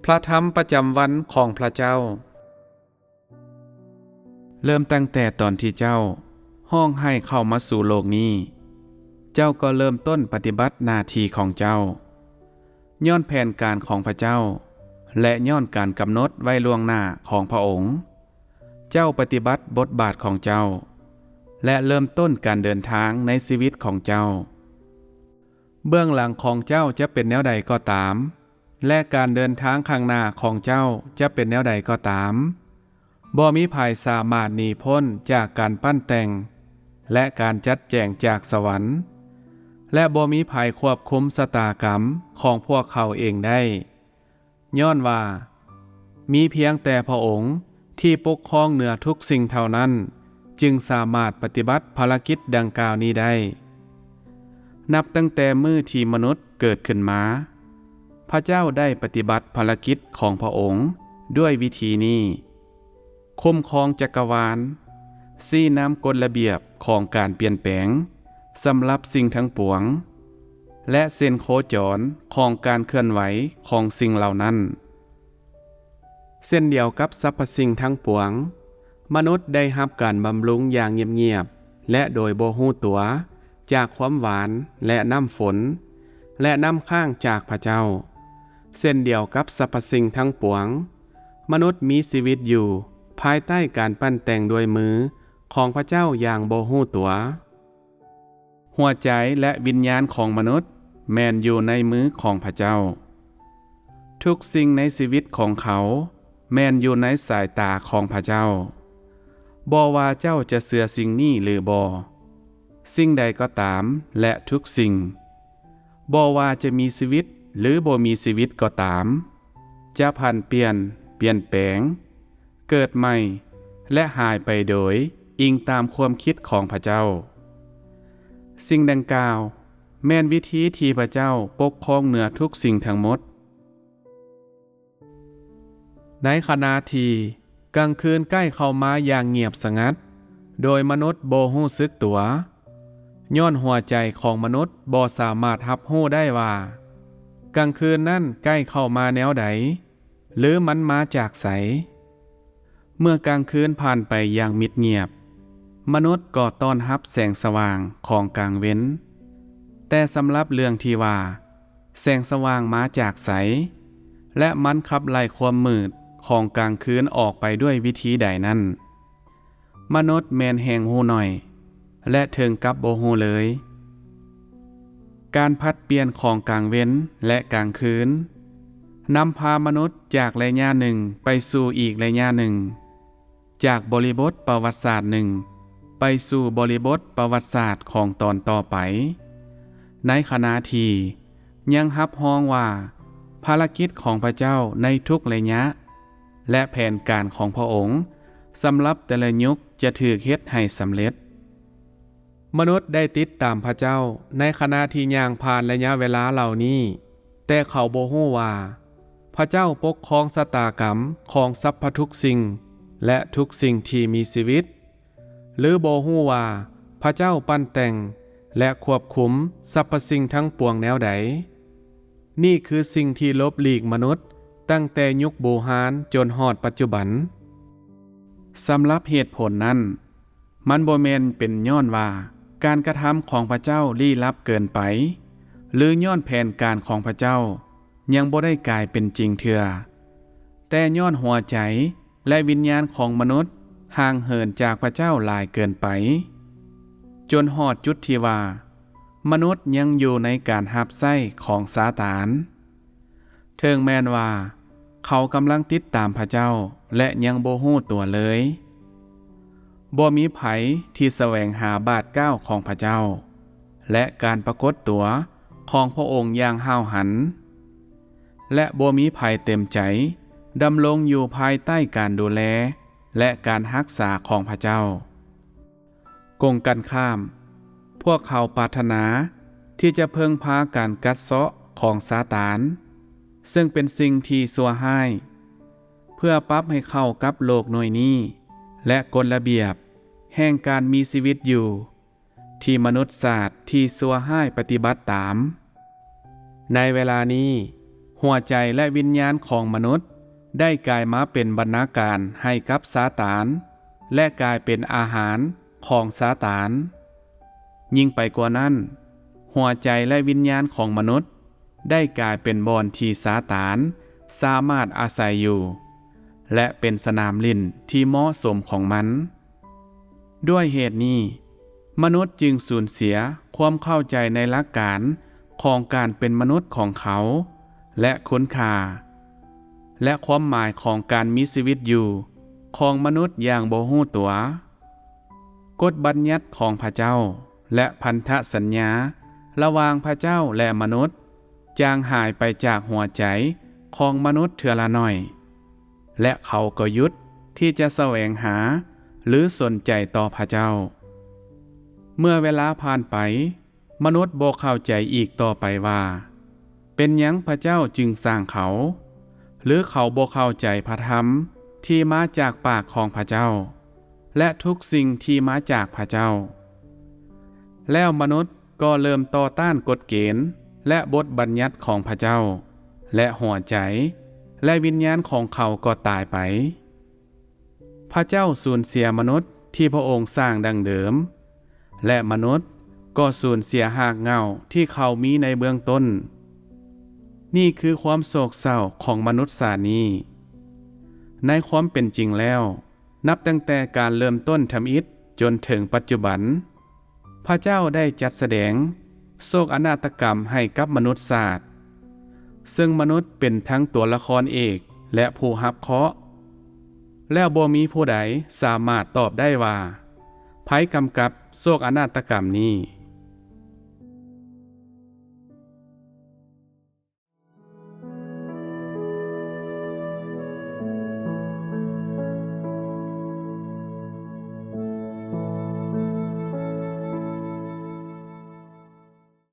พระธรรมประจำวันของพระเจ้าเริ่มตั้งแต่ตอนที่เจ้าห้องให้เข้ามาสู่โลกนี้เจ้าก็เริ่มต้นปฏิบัติหน้าที่ของเจ้าย้อนแผนการของพระเจ้าและย้อนการกำหนดไว้ล่วงหน้าของพระองค์เจ้าปฏิบัติบทบาทของเจ้าและเริ่มต้นการเดินทางในชีวิตของเจ้าเบื้องหลังของเจ้าจะเป็นแนวใดก็ตามและการเดินทางข้างหน้าของเจ้าจะเป็นแนวใดก็ตามบ่มีภัยสามารถหนีพ้นจากการปั้นแต่งและการจัดแจงจากสวรรค์และบ่มีภัยควบคุมชะตากรรมของพวกเขาเองได้ย้อนว่ามีเพียงแต่พระองค์ที่ปกครองเหนือทุกสิ่งเท่านั้นจึงสามารถปฏิบัติภารกิจดังกล่าวนี้ได้นับตั้งแต่มื้อที่มนุษย์เกิดขึ้นมาพระเจ้าได้ปฏิบัติภารกิจของพระองค์ด้วยวิธีนี้คุ้มครองจักรวาลชี้นำกฎระเบียบของการเปลี่ยนแปลงสำหรับสิ่งทั้งปวงและเส้นโคจรของการเคลื่อนไหวของสิ่งเหล่านั้นเส้นเดียวกับสรรพสิ่งทั้งปวงมนุษย์ได้รับการบำรุงอย่างเงียบๆและโดยบ่ฮู้ตัวจากความหวานและน้ำฝนและน้ำข้างจากพระเจ้าเส้นเดียวกับสรรพสิ่งทั้งปวงมนุษย์มีชีวิตอยู่ภายใต้การปั้นแต่งด้วยมือของพระเจ้าอย่างบ่ฮู้ตัวหัวใจและวิญญาณของมนุษย์แม่นอยู่ในมือของพระเจ้าทุกสิ่งในชีวิตของเขาแม่นอยู่ในสายตาของพระเจ้าบ่ว่าเจ้าจะเชื่อสิ่งนี้หรือบ่สิ่งใดก็ตามและทุกสิ่งบ่ว่าจะมีชีวิตหรือบ่มีชีวิตก็ตามจะผันเปลี่ยนแปลงเกิดใหม่และหายไปโดยอิงตามความคิดของพระเจ้าสิ่งดังกล่าวแม่นวิธีที่พระเจ้าปกครองเหนือทุกสิ่งทั้งหมดในขณะที่กลางคืนใกล้เข้ามาอย่างเงียบสงัดโดยมนุษย์บ่รู้สึกตัวย้อนหัวใจของมนุษย์บ่สามารถรับรู้ได้ว่ากลางคืนนั้นใกล้เข้ามาแนวใดหรือมันมาจากไสเมื่อกลางคืนผ่านไปอย่างมิดเงียบมนุษย์ก็ต้อนรับแสงสว่างของกลางเว้นแต่สำหรับเรื่องที่ว่าแสงสว่างมาจากไสและมันขับไล่ความมืดของกลางคืนออกไปด้วยวิธีใดนั้นมนุษย์แม่นแห่งหูหน่อยและถึงกับบ่ฮู้เลยการพัดเปลี่ยนของกลางเว้นและกลางคืนนำพามนุษย์จากระยะหนึ่งไปสู่อีกระยะหนึ่งจากบริบทประวัติศาสตร์หนึ่งไปสู่บริบทประวัติศาสตร์ของตอนต่อไปในขณะที่ยังรับรองว่าภารกิจของพระเจ้าในทุกระยะและแผนการของพระองค์สำหรับแต่ละยุคจะถูกเฮ็ดให้สำเร็จมนุษย์ได้ติดตามพระเจ้าในขณะที่ย่างผ่านระยะเวลาเหล่านี้แต่เขาบ่ฮู้ว่าพระเจ้าปกครองชะตากรรมของสรรพทุกสิ่งและทุกสิ่งที่มีชีวิตหรือบ่ฮู้ว่าพระเจ้าปั้นแต่งและควบคุมสรรพสิ่งทั้งปวงแนวใดนี่คือสิ่งที่ลบหลีกมนุษย์ตั้งแต่ยุคโบราณจนฮอดปัจจุบันสำหรับเหตุผลนั้นมันบ่แม่นเป็นย้อนว่าการกระทำของพระเจ้าลี้ลับเกินไปหรือย้อนแผนการของพระเจ้ายังบ่ได้กลายเป็นจริงเทื่อแต่ย้อนหัวใจและวิญญาณของมนุษย์ห่างเหินจากพระเจ้าหลายเกินไปจนฮอดจุดที่ว่ามนุษย์ยังอยู่ในการหับไส้ของซาตานถึงแม้นว่าเขากำลังติดตามพระเจ้าและยังบ่ฮู้ตัวเลยบ่มีไผที่แสวงหาบาทเก้าของพระเจ้าและการปรากฏตัวของพระองค์อย่างห้าวหันและบ่มีไผเต็มใจดำรงอยู่ภายใต้การดูแลและการรักษาของพระเจ้ากงกันข้ามพวกเขาปรารถนาที่จะเพิ่งพาการกัดเซาะของซาตานซึ่งเป็นสิ่งที่ชั่วร้ายเพื่อปรับให้เข้ากับโลกหน่วยนี้และกฎระเบียบแห่งการมีชีวิตอยู่ที่มนุษยศาสตร์ที่ชั่วร้ายปฏิบัติตามในเวลานี้ หัวใจและวิญญาณของมนุษย์ได้กลายมาเป็นบรรณาการให้กับซาตานและกลายเป็นอาหารของซาตานยิ่งไปกว่านั้นหัวใจและวิญญาณของมนุษย์ได้กลายเป็นบ่อนที่ซาตานสามารถอาศัยอยู่และเป็นสนามลิ่นที่เหมาะสมของมันด้วยเหตุนี้มนุษย์จึงสูญเสียความเข้าใจในหลักการของการเป็นมนุษย์ของเขาและคุณค่าและความหมายของการมีชีวิตอยู่ของมนุษย์อย่างบ่ฮู้ตัวกฎบัญญัติของพระเจ้าและพันธสัญญาระหว่างพระเจ้าและมนุษย์จางหายไปจากหัวใจของมนุษย์เทื่อละหน่อยและเขาก็หยุดที่จะแสวงหาหรือสนใจต่อพระเจ้าเมื่อเวลาผ่านไปมนุษย์บ่เข้าใจอีกต่อไปว่าเป็นหยังพระเจ้าจึงสร้างเขาหรือเขาบ่เข้าใจพระธรรมที่มาจากปากของพระเจ้าและทุกสิ่งที่มาจากพระเจ้าแล้วมนุษย์ก็เริ่มต่อต้านกฎเกณฑ์และบทบัญญัติของพระเจ้าและหัวใจและวิญญาณของเขาก็ตายไปพระเจ้าสูญเสียมนุษย์ที่พระองค์สร้างดังเดิมและมนุษย์ก็สูญเสียหากเหง้าที่เขามีในเบื้องต้นนี่คือความโศกเศร้าของมนุษย์ชาตินี้ในความเป็นจริงแล้วนับตั้งแต่การเริ่มต้นทำอิฐจนถึงปัจจุบันพระเจ้าได้จัดแสดงโศกนาฏกรรมให้กับมนุษย์ศาสตร์ซึ่งมนุษย์เป็นทั้งตัวละครเอกและผู้รับเคราะห์แล้วบ่มีผู้ใดสามารถตอบได้ว่าไผกำกับโศกนาฏกรรมนี้